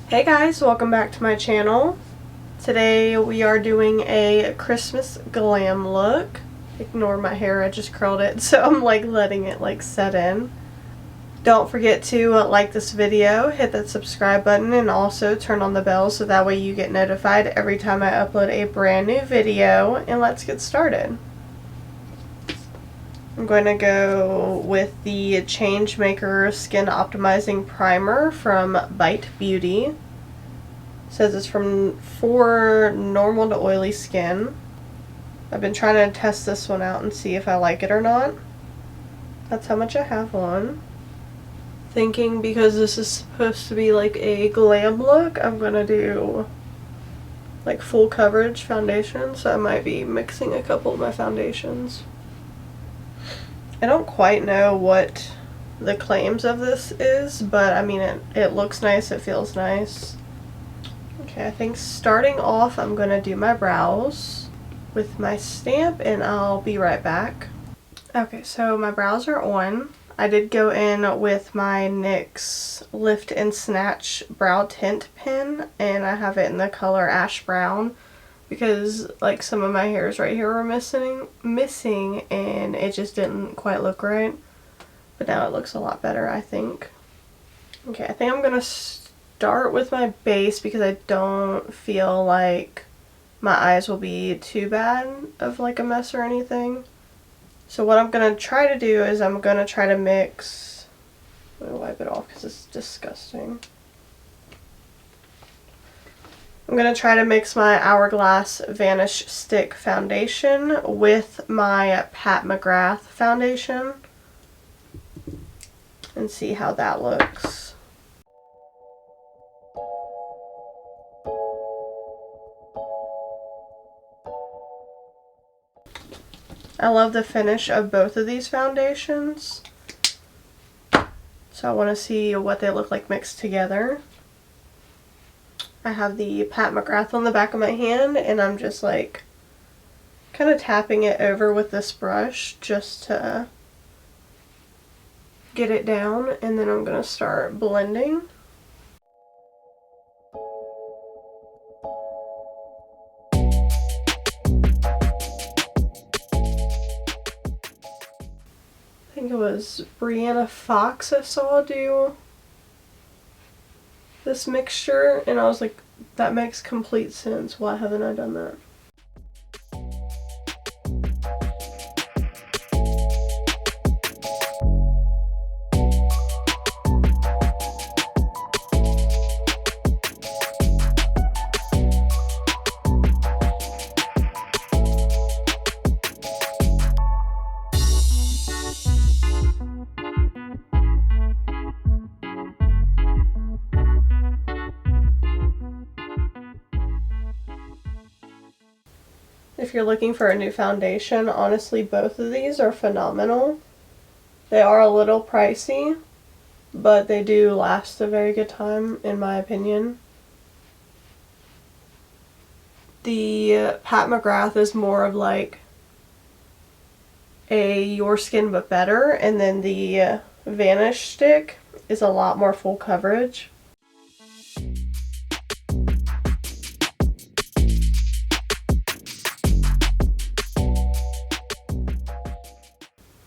Hey guys, welcome back to my channel. Today we are doing a Christmas glam look. Ignore my hair, I just curled it, so I'm like letting it like set in. Don't forget to like this video, hit that subscribe button, and also turn on the bell so that way you get notified every time I upload a brand new video. And let's get started. I'm going to go with the Changemaker Skin Optimizing Primer from Bite Beauty. It says it's for normal to oily skin. I've been trying to test this one out and see if I like it or not. That's how much I have on. Thinking because this is supposed to be like a glam look, I'm going to do like full coverage foundation, so I might be mixing a couple of my foundations. I don't quite know what the claims of this is, but I mean it looks nice, it feels nice. Okay, I think starting off I'm going to do my brows with my stamp and I'll be right back. Okay, so my brows are on. I did go in with my NYX Lift and Snatch Brow Tint pen and I have it in the color Ash Brown, because like some of my hairs right here were missing and it just didn't quite look right. But now it looks a lot better, I think. Okay, I think I'm going to start with my base because I don't feel like my eyes will be too bad of like a mess or anything. So what I'm going to try to do is I'm going to try to mix, let me wipe it off because it's disgusting. I'm going to try to mix my Hourglass Vanish Stick foundation with my Pat McGrath foundation and see how that looks. I love the finish of both of these foundations, so I want to see what they look like mixed together. I have the Pat McGrath on the back of my hand and I'm just like kind of tapping it over with this brush just to get it down, and then I'm going to start blending. I think it was Brianna Fox I saw do this mixture and I was like, that makes complete sense. Why haven't I done that? If you're looking for a new foundation, honestly both of these are phenomenal. They are a little pricey, but they do last a very good time in my opinion. The Pat McGrath is more of like a Your Skin But Better, and then the Vanish Stick is a lot more full coverage.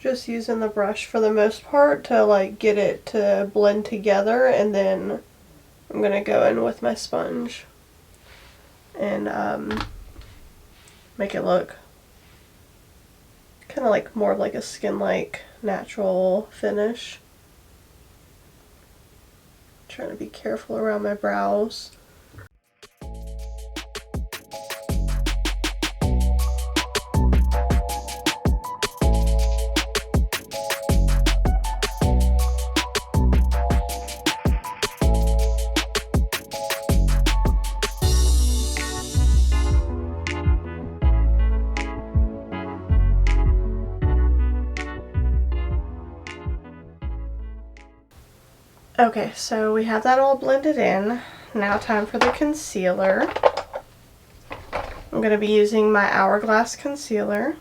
Just using the brush for the most part to like get it to blend together, and then I'm gonna go in with my sponge and make it look kind of like more of like a skin-like natural finish. Trying to be careful around my brows. Okay, so we have that all blended in. Now time for the concealer. I'm going to be using my Hourglass concealer.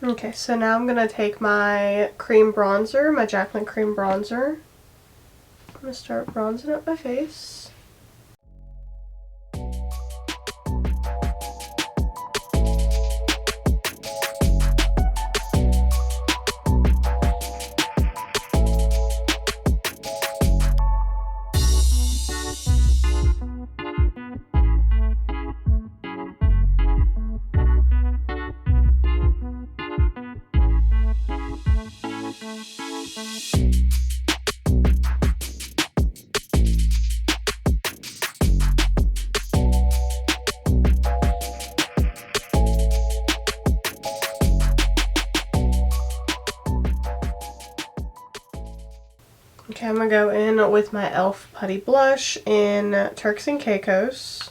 Okay, so now I'm going to take my cream bronzer, my Jaclyn cream bronzer. I'm going to start bronzing up my face. Okay, I'm going to go in with my e.l.f. Putty Blush in Turks and Caicos.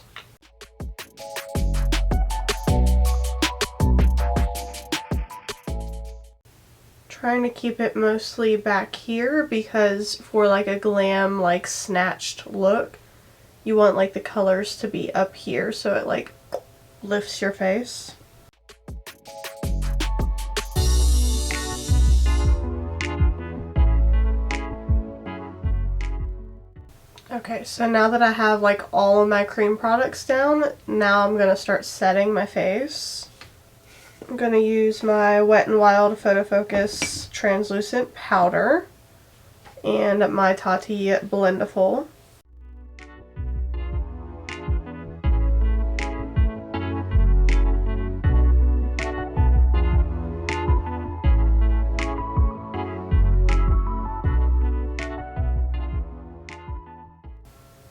Trying to keep it mostly back here because for like a glam, like snatched look, you want like the colors to be up here so it like lifts your face. Okay, so now that I have like all of my cream products down, now I'm going to start setting my face. I'm going to use my Wet n Wild Photo Focus translucent powder and my Tati Blendiful.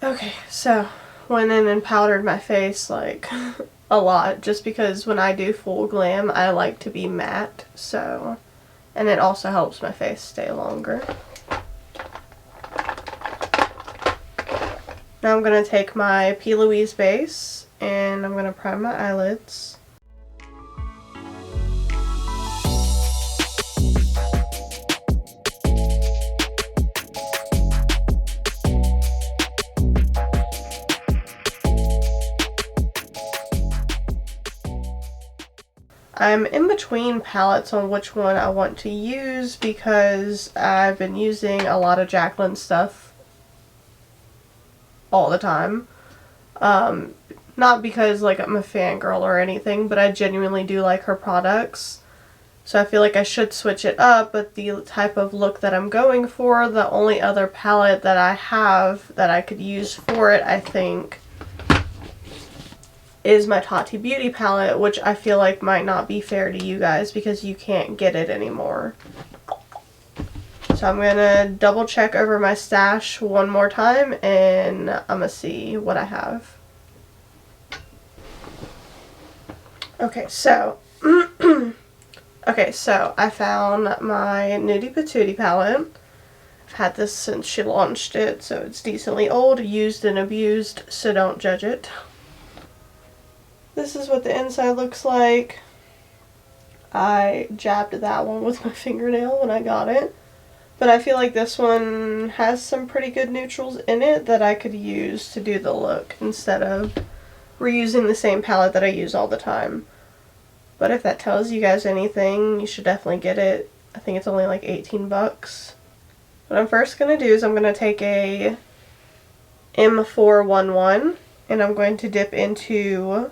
Okay, so went in and powdered my face like a lot just because when I do full glam I like to be matte, so, and it also helps my face stay longer. Now I'm going to take my P. Louise base and I'm going to prime my eyelids. I'm in between palettes on which one I want to use because I've been using a lot of Jaclyn stuff all the time. Not because like I'm a fangirl or anything, but I genuinely do like her products. So I feel like I should switch it up, but the type of look that I'm going for, the only other palette that I have that I could use for it, I think, is my Tati Beauty palette, which I feel like might not be fair to you guys because you can't get it anymore. So I'm going to double check over my stash one more time and I'm going to see what I have. Okay, so I found my Nudie Patootie palette. I've had this since she launched it, so it's decently old, used and abused, so don't judge it. This is what the inside looks like. I jabbed that one with my fingernail when I got it. But I feel like this one has some pretty good neutrals in it that I could use to do the look instead of reusing the same palette that I use all the time. But if that tells you guys anything, you should definitely get it. I think it's only like 18 bucks. What I'm first going to do is I'm going to take a M411 and I'm going to dip into,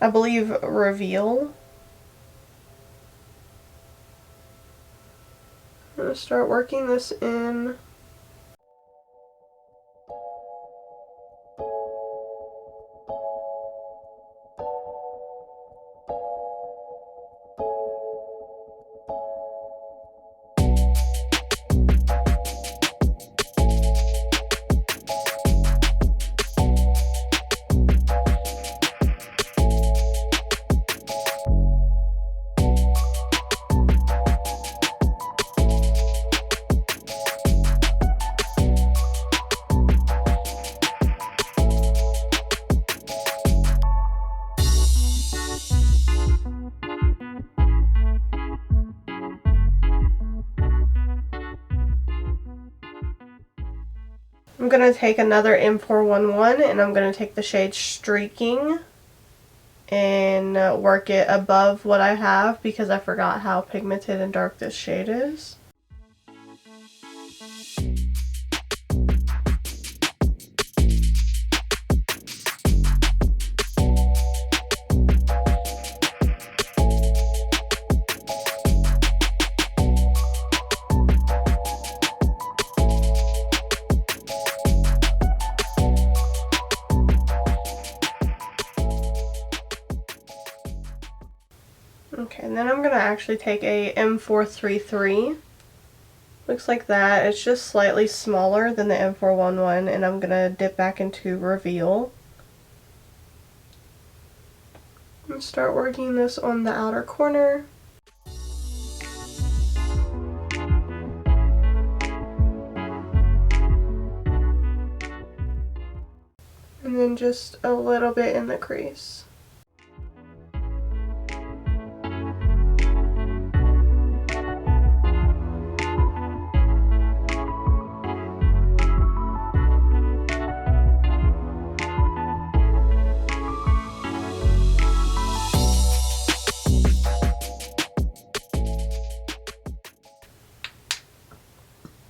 I believe, Reveal. I'm going to start working this in. I'm going to take another M411 and I'm going to take the shade Streaking and work it above what I have because I forgot how pigmented and dark this shade is. Okay, and then I'm going to actually take a M433. Looks like that. It's just slightly smaller than the M411, and I'm going to dip back into Reveal. And start working this on the outer corner. And then just a little bit in the crease.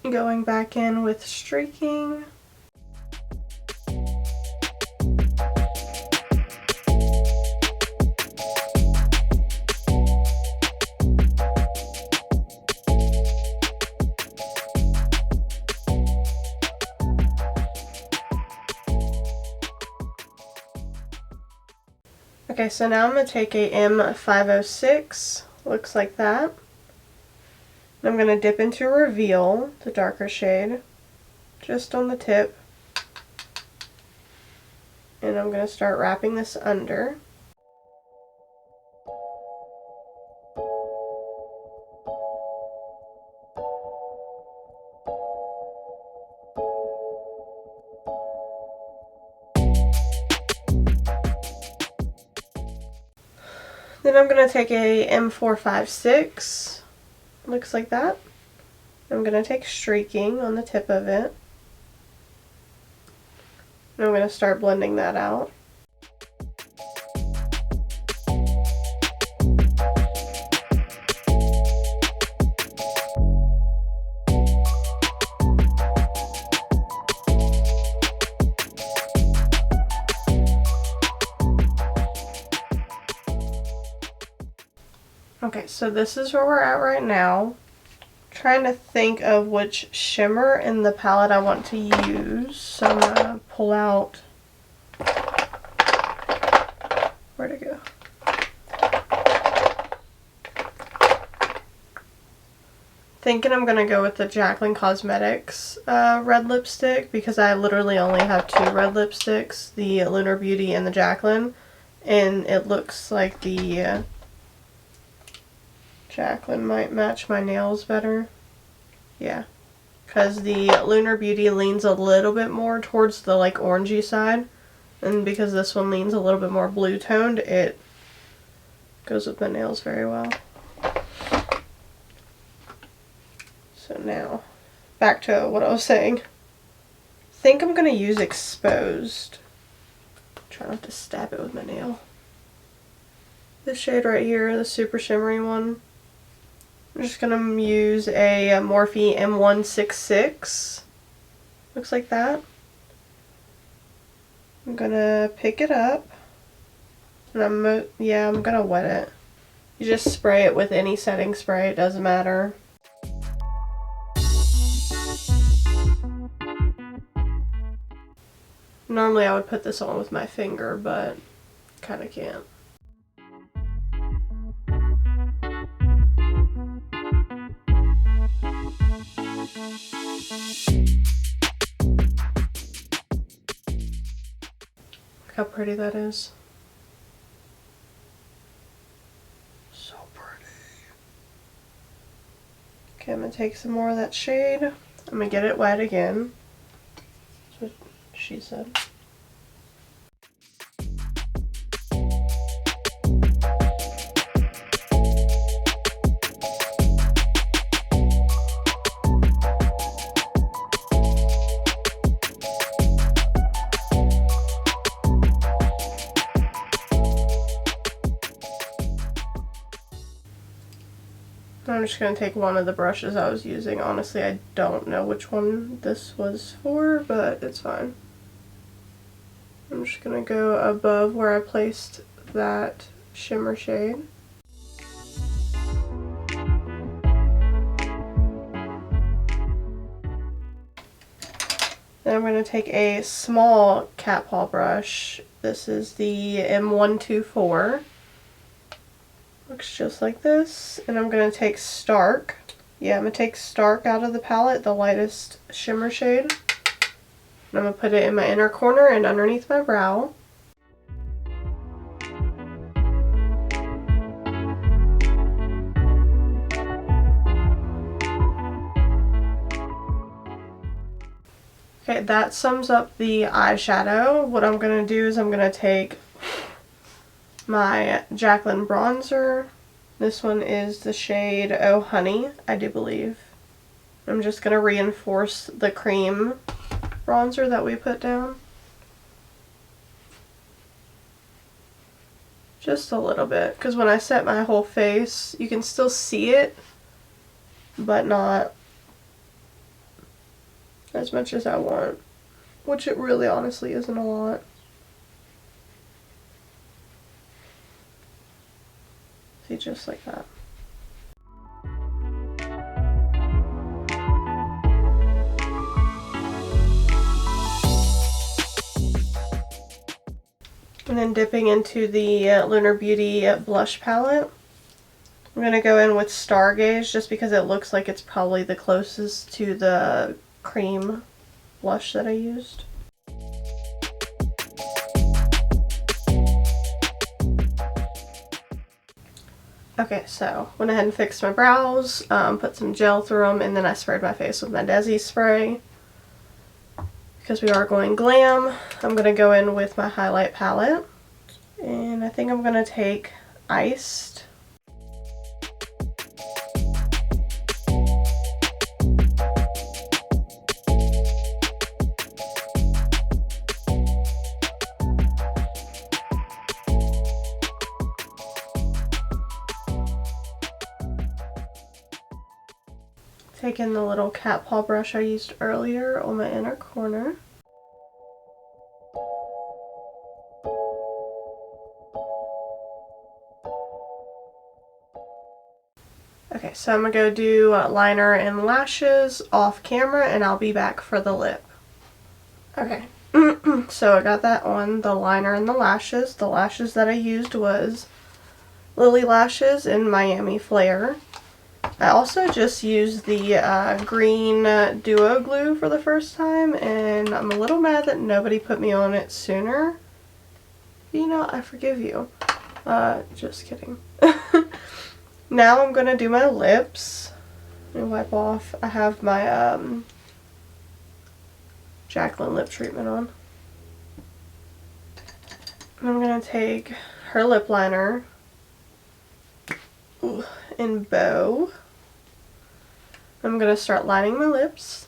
Going back in with streaking. Okay, so now I'm going to take a M506, looks like that. I'm going to dip into Reveal, the darker shade, just on the tip. And I'm going to start wrapping this under. Then I'm going to take a M456, looks like that. I'm going to take streaking on the tip of it. And I'm going to start blending that out. Okay, so this is where we're at right now. Trying to think of which shimmer in the palette I want to use. So I'm gonna pull out, where'd it go? Thinking I'm gonna go with the Jaclyn Cosmetics red lipstick because I literally only have 2 red lipsticks, the Lunar Beauty and the Jaclyn, and it looks like the Jaclyn might match my nails better. Yeah, because the Lunar Beauty leans a little bit more towards the like orangey side, and because this one leans a little bit more blue toned, it goes with my nails very well. So now, back to what I was saying. I think I'm going to use Exposed. Try not to stab it with my nail. This shade right here, the super shimmery one. I'm just going to use a Morphe M166. Looks like that. I'm going to pick it up. And I'm going to wet it. You just spray it with any setting spray, it doesn't matter. Normally I would put this on with my finger, but kind of can't. Look how pretty that is. So pretty. Okay, I'm going to take some more of that shade. I'm going to get it wet again. That's what she said. I'm just going to take one of the brushes I was using. Honestly, I don't know which one this was for, but it's fine. I'm just going to go above where I placed that shimmer shade. Then I'm going to take a small cat paw brush. This is the M124. Looks just like this. And I'm going to take Stark. Yeah, I'm going to take Stark out of the palette, the lightest shimmer shade. And I'm going to put it in my inner corner and underneath my brow. Okay, that sums up the eyeshadow. What I'm going to do is I'm going to take my Jaclyn bronzer. This one is the shade Oh Honey, I do believe. I'm just going to reinforce the cream bronzer that we put down. Just a little bit, because when I set my whole face, you can still see it, but not as much as I want, which it really honestly isn't a lot. See, just like that. And then dipping into the Lunar Beauty blush palette. I'm going to go in with Stargaze just because it looks like it's probably the closest to the cream blush that I used. Okay, so went ahead and fixed my brows, put some gel through them, and then I sprayed my face with my Desi spray. Because we are going glam, I'm going to go in with my highlight palette. And I think I'm going to take Iced. Taking the little cat paw brush I used earlier on my inner corner. Okay, so I'm going to go do liner and lashes off camera, and I'll be back for the lip. Okay, so I got that on, the liner and the lashes. The lashes that I used was Lily Lashes in Miami Flare. I also just used the green duo glue for the first time, and I'm a little mad that nobody put me on it sooner. You know, I forgive you. Just kidding. Now I'm going to do my lips. Let me wipe off. I have my Jaclyn lip treatment on. And I'm going to take her lip liner in Bow. I'm going to start lining my lips.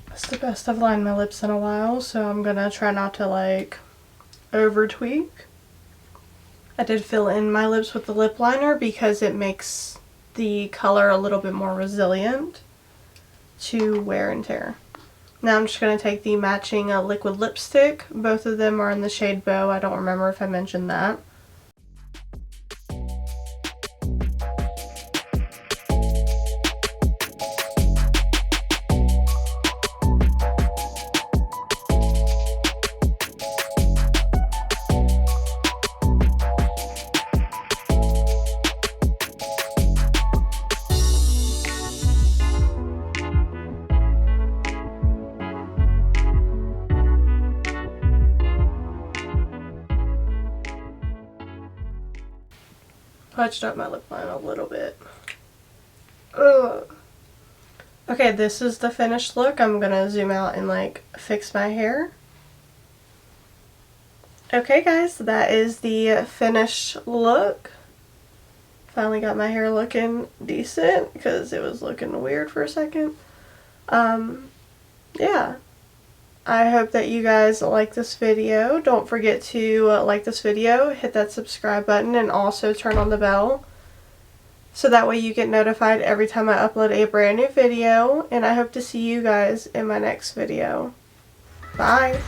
That's the best I've lined my lips in a while, so I'm gonna try not to like over tweak. I did fill in my lips with the lip liner because it makes the color a little bit more resilient to wear and tear. Now I'm just going to take the matching liquid lipstick. Both of them are in the shade Bow. I don't remember if I mentioned that. Touched up my lip line a little bit. Ugh. Okay, this is the finished look. I'm gonna zoom out and like fix my hair. Okay guys, that is the finished look. Finally got my hair looking decent because it was looking weird for a second. Yeah. I hope that you guys like this video. Don't forget to like this video, hit that subscribe button, and also turn on the bell so that way you get notified every time I upload a brand new video. And I hope to see you guys in my next video. Bye!